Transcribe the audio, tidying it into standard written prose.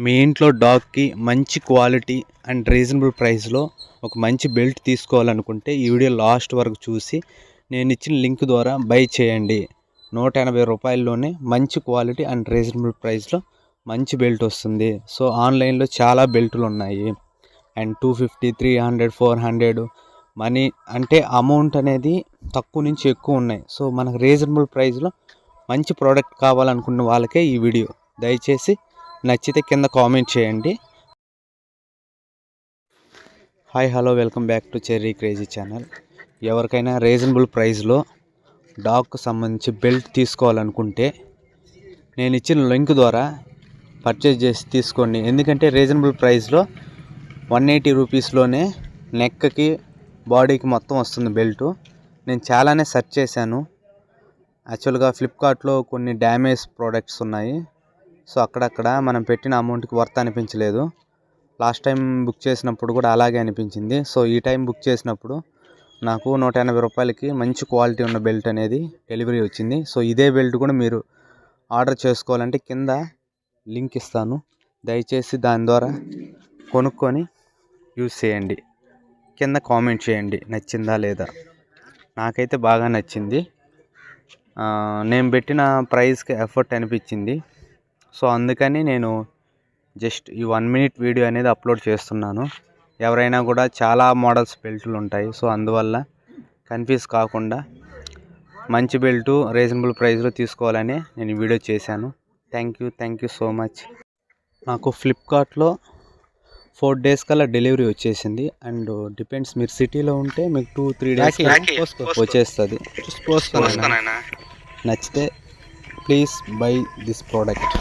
మీ ఇంట్లో డాగ్కి మంచి quality and reasonable ప్రైస్లో ఒక మంచి బెల్ట్ తీసుకోవాలనుకుంటే ఈ వీడియో లాస్ట్ వరకు చూసి నేను ఇచ్చిన లింక్ ద్వారా బై చేయండి. 180 రూపాయల్లోనే మంచి క్వాలిటీ అండ్ రీజనబుల్ ప్రైస్లో మంచి బెల్ట్ వస్తుంది. సో ఆన్లైన్లో చాలా బెల్టులు ఉన్నాయి అండ్ 250, 300, 400 మనీ అంటే అమౌంట్ అనేది తక్కువ నుంచి ఎక్కువ ఉన్నాయి. సో మనకు రీజనబుల్ ప్రైస్లో మంచి ప్రోడక్ట్ కావాలనుకున్న వాళ్ళకే ఈ వీడియో. దయచేసి నచ్చితే కింద కామెంట్ చేయండి. Hi hello welcome back to cherry crazy channel. ఎవరికైనా రీజనబుల్ ప్రైస్లో డాగ్కు సంబంధించి బెల్ట్ తీసుకోవాలనుకుంటే నేను ఇచ్చిన లింక్ ద్వారా పర్చేజ్ చేసి తీసుకోండి. ఎందుకంటే రీజనబుల్ ప్రైస్లో 180 రూపీస్లోనే నెక్కి బాడీకి మొత్తం వస్తుంది బెల్టు. నేను చాలానే సెర్చ్ చేశాను. యాక్చువల్గా ఫ్లిప్కార్ట్లో కొన్ని డ్యామేజ్ ప్రోడక్ట్స్ ఉన్నాయి. సో అక్కడక్కడ మనం పెట్టిన అమౌంట్కి వర్త్ అనిపించలేదు. లాస్ట్ టైం బుక్ చేసినప్పుడు కూడా అలాగే అనిపించింది. సో ఈ టైం బుక్ చేసినప్పుడు నాకు 180 రూపాయలకి మంచి క్వాలిటీ ఉన్న బెల్ట్ అనేది డెలివరీ వచ్చింది. సో ఇదే బెల్ట్ కూడా మీరు ఆర్డర్ చేసుకోవాలంటే కింద లింక్ ఇస్తాను. దయచేసి దాని ద్వారా కొనుక్కొని యూజ్ చేయండి. కింద కామెంట్ చేయండి నచ్చిందా లేదా. నాకైతే బాగా నచ్చింది. నేను పెట్టిన ప్రైస్కి ఎఫర్ట్ అనిపించింది. సో అందుకని నేను జస్ట్ ఈ 1 minute వీడియో అనేది అప్లోడ్ చేస్తున్నాను. ఎవరైనా కూడా చాలా మోడల్స్ బెల్టులు ఉంటాయి. సో అందువల్ల కన్ఫ్యూజ్ కాకుండా మంచి బెల్టు రీజనబుల్ ప్రైస్లో తీసుకోవాలని నేను ఈ వీడియో చేశాను. Thank you so much. నాకు ఫ్లిప్కార్ట్లో 4 days కల్లా డెలివరీ వచ్చేసింది. అండ్ డిపెండ్స్, మీరు సిటీలో ఉంటే మీకు 2-3 days వచ్చేస్తుంది. నచ్చితే ప్లీజ్ బై దిస్ ప్రోడక్ట్.